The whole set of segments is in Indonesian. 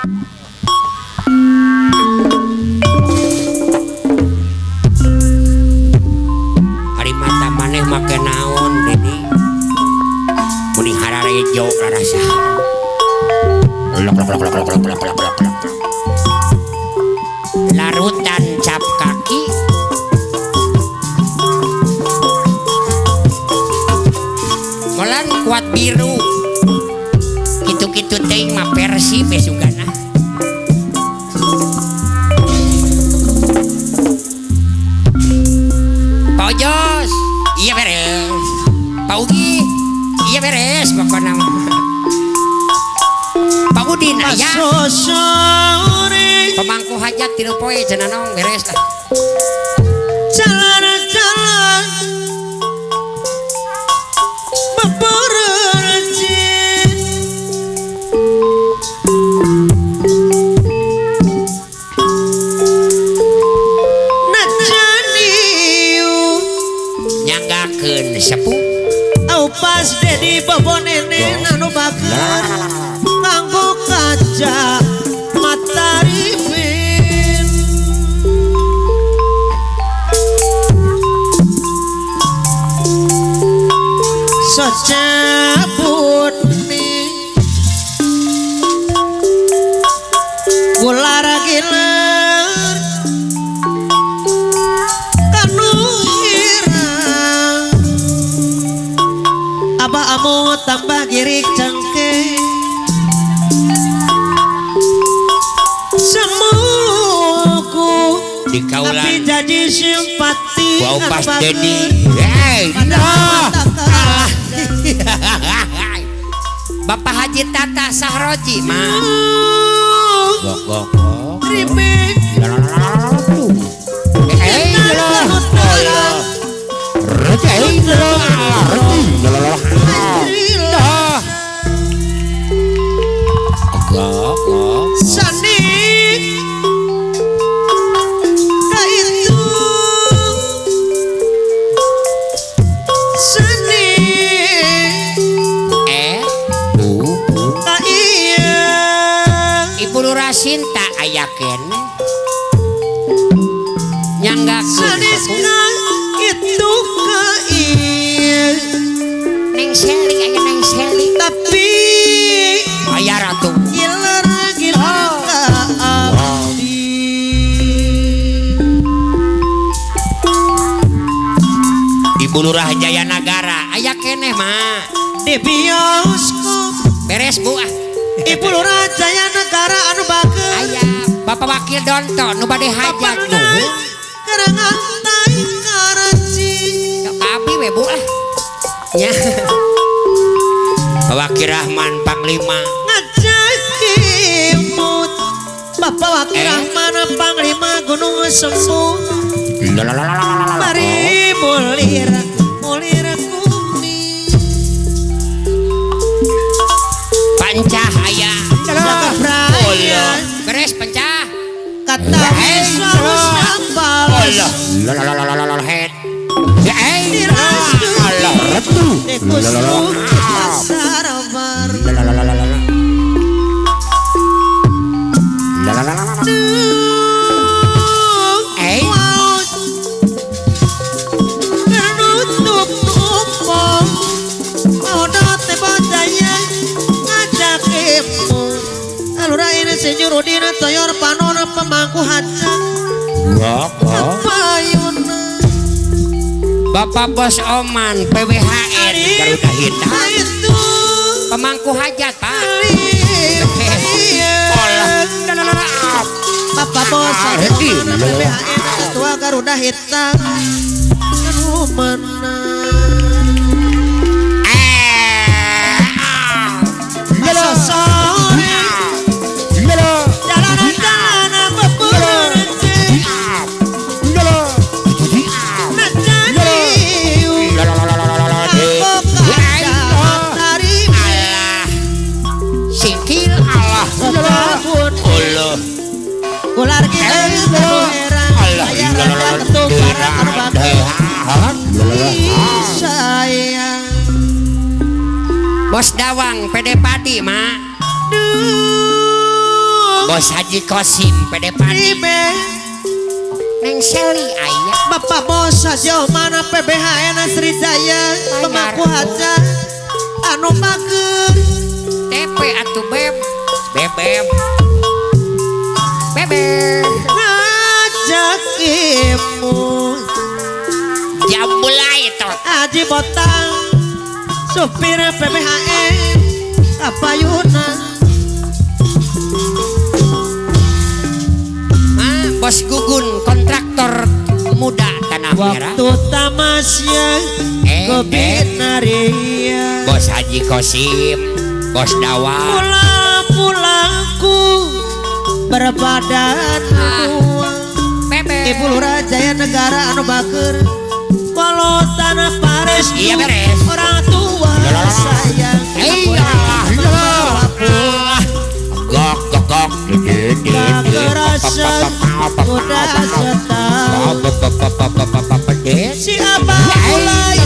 Hari mata maneh make naon Dedi muni hararejo rasa larutan cap kaki molan kuat biru gitu-gitu teuing mah Persib besugana Pak Ojos iya beres Pak Ugi iya beres pokoknya Pak Udin aya pemangku hajat tilu poe cenah naon beres lah jalan-jalan bebereci najaniu nyanggakeun sepuh au pas Dedi bobo neneng anu baker nganggo kaca matahari fin secabut nih ular giler kanu irang aba amu tambah girik cengke semuku di kaulan tapi jadi simpati Wow pas Dedi Bapak Haji Tata Sahroji mah gok ribet sani kaitu sani kaiya Ibu Lurasinta ayaken nyanggakeun sadisna itu kaiya Neng Seli aya Neng Seli tapi aya Ratu gilar ka abdi Ibu Lurah Jaya Nagara aya keneh mah di bioskop beres Bu Ibu Lurah Jaya Negara anu bageus aya Bapak Wakil Donto nu bade hajat nuhun kerangan tai karaci Yok abi we Bu nya Pak Wakil Rahman Panglima ngajak imut Bapak Wakil Rahman Panglima Gunung Sempu mari mulir kuning Pancah aya jaga praya beres Pancah kata selalu sampal head dikusuk pasar baru menutup umum mau dote bocaya ngajak ibu alura ini senyurudina toyor panona pemangku hajat payuna Bapak Bos Oman PWHN Garuda Hitam itu pemangku hajat Pak Bapak Bos Oman PWHN Ketua Garuda Hitam anu menang sore jalanan tanah bebereci najaniu aku kaca matahari sikil Allah sabun Allah ular gilir heran aya raja ketumbaran terbakar sayang Bos Dawang PD Padi mak Bos Haji Kosim pede padi Ribe Neng Seli aya Bapak bos sejauh mana PBHN Sriwijaya pemangku haja anu mager TP atuh beb bebem bebem ngajak imu jambulai itu Aji Botang supir PBHN apa Yuna Bos Gugun kontraktor muda Tanah Merah waktu tamasya kebinaria Bos Haji Kosim Bos Dawa pulang-pulangku berbadan tua Ibu Lurah Jaya Negara anu bager kalau tanah Paris iya beres orang tua sayang gok gok gok kerasa udah setahun si abang mulai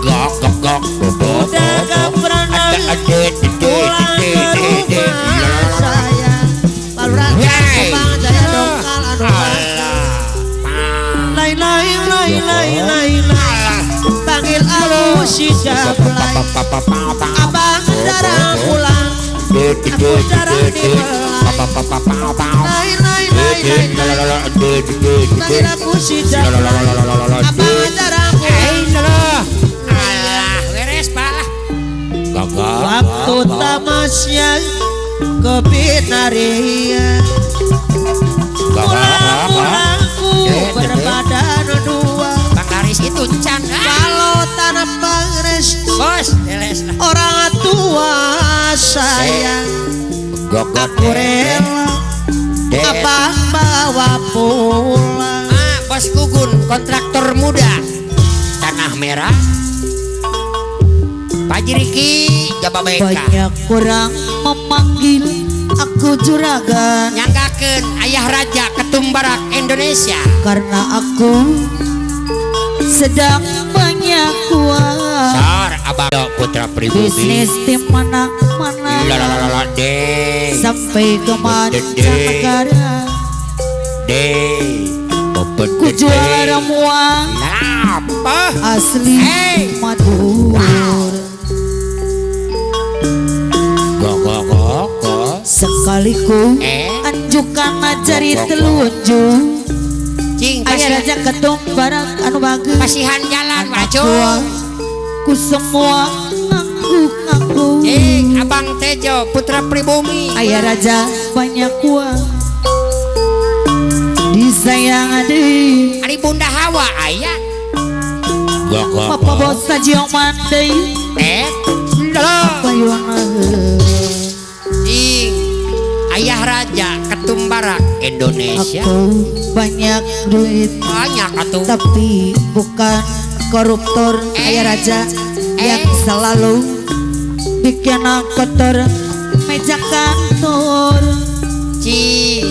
gok gok gok udah gak pernah pulang ke rumah saya lalu raja Subang Jaya Dongkal anu lain panggil aku si Jablay abang jarang pulang aku jarang dibelai lain panggil aku si Jablay abang jarang pulang beres pak waktu tamasya ke Binaria pulang-pulangku berbadan dua Bang Laris itu can kalau tanah Paris bos beres lah orang tua sayang aku rela abang bawa pulang Bos Gugun kontraktor muda Tanah Merah Pak Jiriki Jababeka banyak orang memanggil aku juragan nyanggakeun ayah raja ketumbarak Indonesia karena aku sedang banyak uang Sar Abado Putra Pribumi bisnis di mana-mana lalalala deh sampai ke mancanegara ku juara muang apa asli Madura sekaliku anjukan ajari telunjuk cing ayah raja ketum barak anu bagus pasihan jalan macu ku semua ngaku-ngaku cing Abang Tejo Putra Pribumi ayah raja banyak uang disayang adik Ari Bunda Hawa ayah Papa bos sajiong mandai bayuana cing ayah raja ketumbarak Indonesia aku banyak duit banyak atuh tapi bukan koruptor ayah raja yang selalu bikin kotor meja kantor cing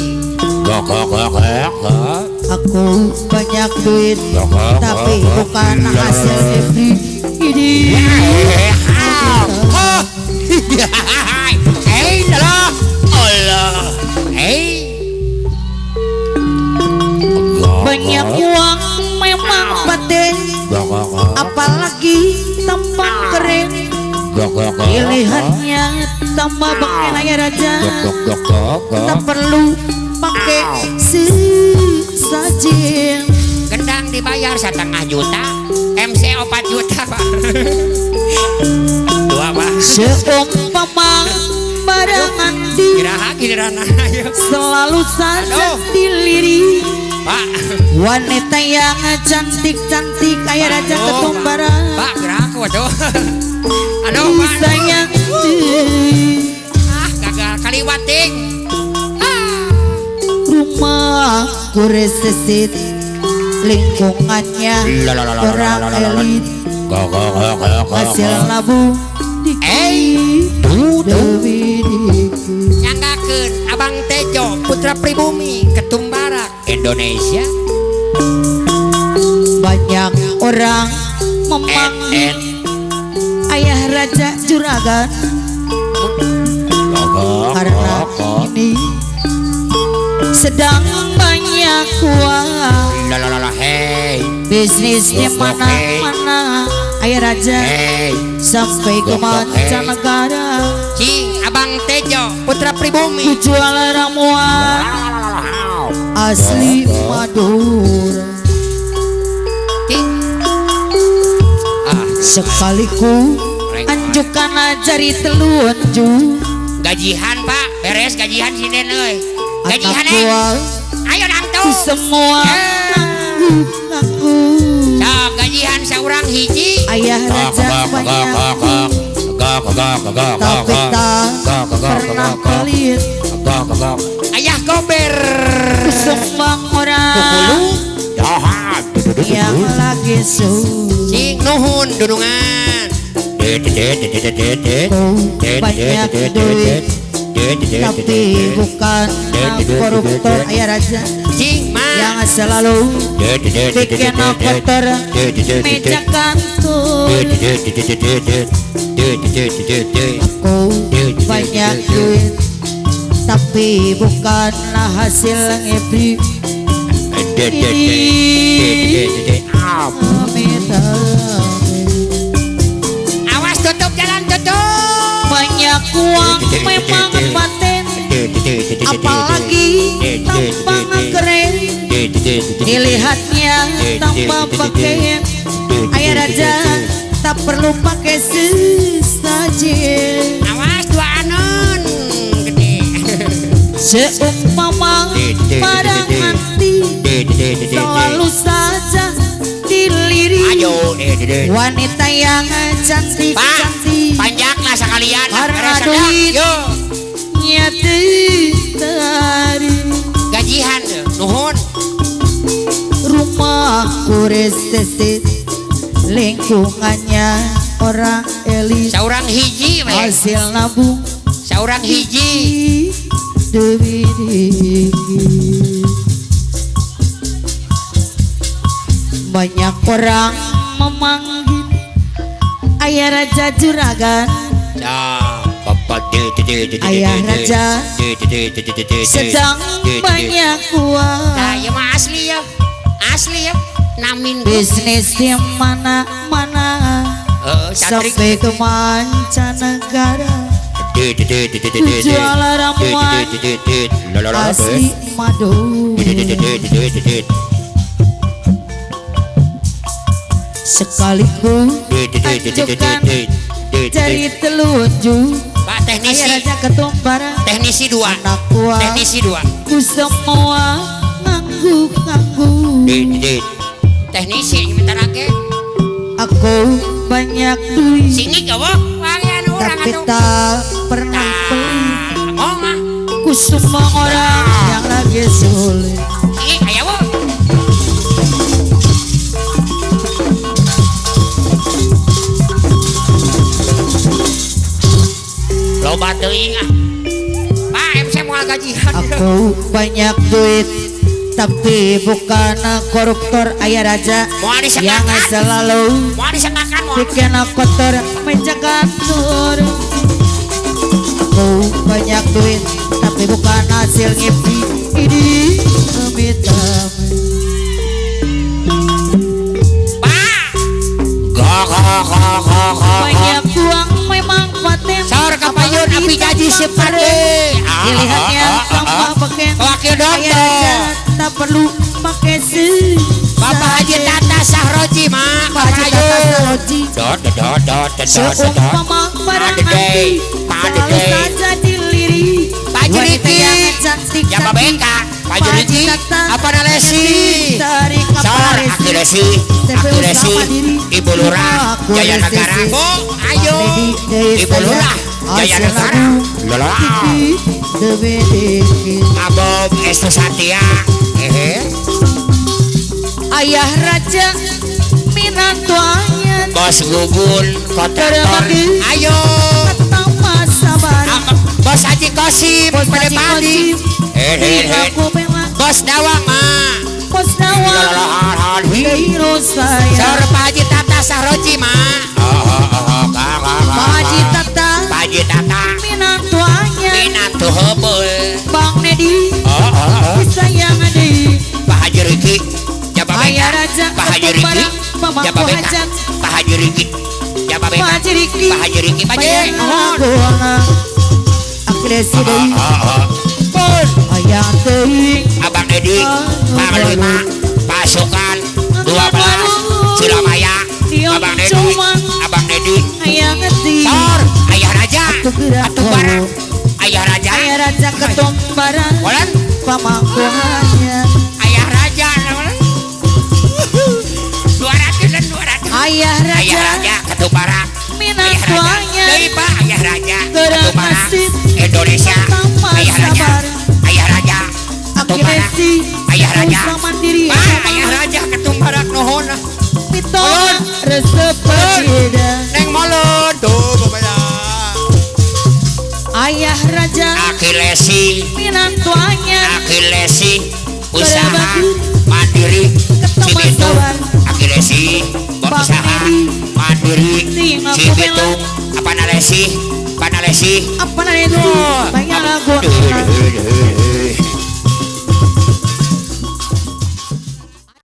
aku banyak duit tapi bukan hasil FD ini banyak uang memang penting apalagi tambang keren pilihannya tambah pakai ayah raja tak perlu pakai sesajen gendang dibayar 1,5 juta MC 4 juta pak dua pak seumpama barangan di giliran selalu saja dilirik pak wanita yang cantik-cantik kayak raja ketumbaran pak gerak waduh aduh pak sayang gagal kaliwating rumahku resesit lingkungannya orang elit hasil labu nyanggakeun Abang Tejo Putra Pribumi Ketumbarak Indonesia banyak orang memanggil ayah raja juragan karena sedang banyak uang. Lalalala hey. Bisnis di mana-mana ayah raja Hey. sampai ke mancanegara. Cing Abang Tejo Putra Pribumi. Jual ramuan asli Madura. Cing. Ah, Sekaliku anjukan jari telunjuk. gajihan Pak, beres gajihan sinden euy. Gajihan Anak buah ayo dang tuh. semua aku. Sok gajihan saurang hiji. Ayah raja banyak tapi tak pernah pelit. Ayah gober. Sumbang orang yang lagi susah. Cing nuhun dudungan. Banyak duit tapi bukan koruptor ayah raja Cing mah yang selalu bikin kotor meja kantor. Aku banyak duit tapi bukanlah hasil ngepri. awas tutup jalan tutup. Banyak uang memang paten, apalagi tampang keren, dilihatnya tanpa pakaian. Ayah raja tak perlu pakai sesajen. Awas dua anon gede. Seumpama pada hati selalu saja dilirik wanita yang cantik Pak, cantik panjaklah sekalian. karena Beres ada. duit Yo, nyata tadi gajihan nuhun. rumahku restesit lingkungannya orang elit Saurang hiji we. hasil nabung Saurang hiji. duit dikit. Banyak orang memanggil ayah raja juragan. Ayah raja sedang banyak uang. Nah, ya mah asli ya. Asli ya. Namin Bisnis di mana-mana Satrik. sampai ke mancanegara. Jual ramuan asli Madura. Sekaliku anjukan jari telunjuk. Pak Ayah teknisi. raja ketumparan Teknisi dua. anak buah Teknisi dua. ku semua nganggu-nganggu. Teknisi bentar lagi. Aku banyak duit Singik apa? Wangian orang tapi atuh. tak pernah pelit. Oh mah. Ku semua orang yang lagi sulit. Singik aya wo. Loba teuing ah. Pak, MC moal gajian. Aku banyak duit tapi bukan koruptor ayah raja Moal yang disengkakan. selalu Moal disengkakan moal. bikin kotor meja kantor. Aku banyak duit tapi bukan hasil ngipi. Ini amit-amit. Pak. Banyak uang memang paten. Saur kapayun api gaji separe. Dilihatnya tanpa pakai Wakil ayah raja dokter. tak perlu pakai Bapak Haji Tata Sahroji mah. Pak Haji Tata Sahroji. Seumpama barang hati selalu saja dilirik. Pak Wanita Juriti. yang cantik Ya Pak Beka. Pak Juriti. Apa ada Lesti? dari Sor, kapal aku Lesti. Aku Lesti. Ibu Lurah. Jaya Negara. Bu, ayo. Ibu Lurah. Jaya Negara. Lola. Abob Estu Satya. Ayah raja minatuanya Bos Gugun kontraktor. Ayo. pertama sabar. Bos Haji Kosim. Bos Pada Haji Pandi. Kosim. Aku memang Bos Dawang mah. bos dawang hero saya. Saur Pak Haji Tata Sahroji mah. Pak Haji Tata Pak Haji Tata. minatuanya Minatu hebeul. Bang Nedi Oh. saya Riki Jaba Beta Pak Haji Riki Jaba Beta Pak Haji Riki Pak Haji Agresi deui pun aya teuing Abang Dedi Panglima pasukan 12 Surabaya Abang Dedi aya ngeti Tor Ayah Raja Atuh Barang Ayah Raja aya raja ketumbaran Walan pamangkuhannya Ayah Raja 200 dan 200 ayah Ayah raja Raja Ketumbaran minat Ayah Raja tuanya Deui Pak Ayah Raja Gerang Ketumbaran Masjid Indonesia Pertama Ayah Raja sabar Ayah Raja Ketumbaran Agresi Ayah Raja usaha mandiri Pak Ayah Raja Ketumbaran nuhun Mitoa resep berbeda Neng Molon tuh bapaknya ayah raja Aki Lesi minat tuanya Aki Lesi usaha mandiri Cibitung Aki Lesi berusaha mandiri Cibitung apa Lesi apa namanya itu banyak lagu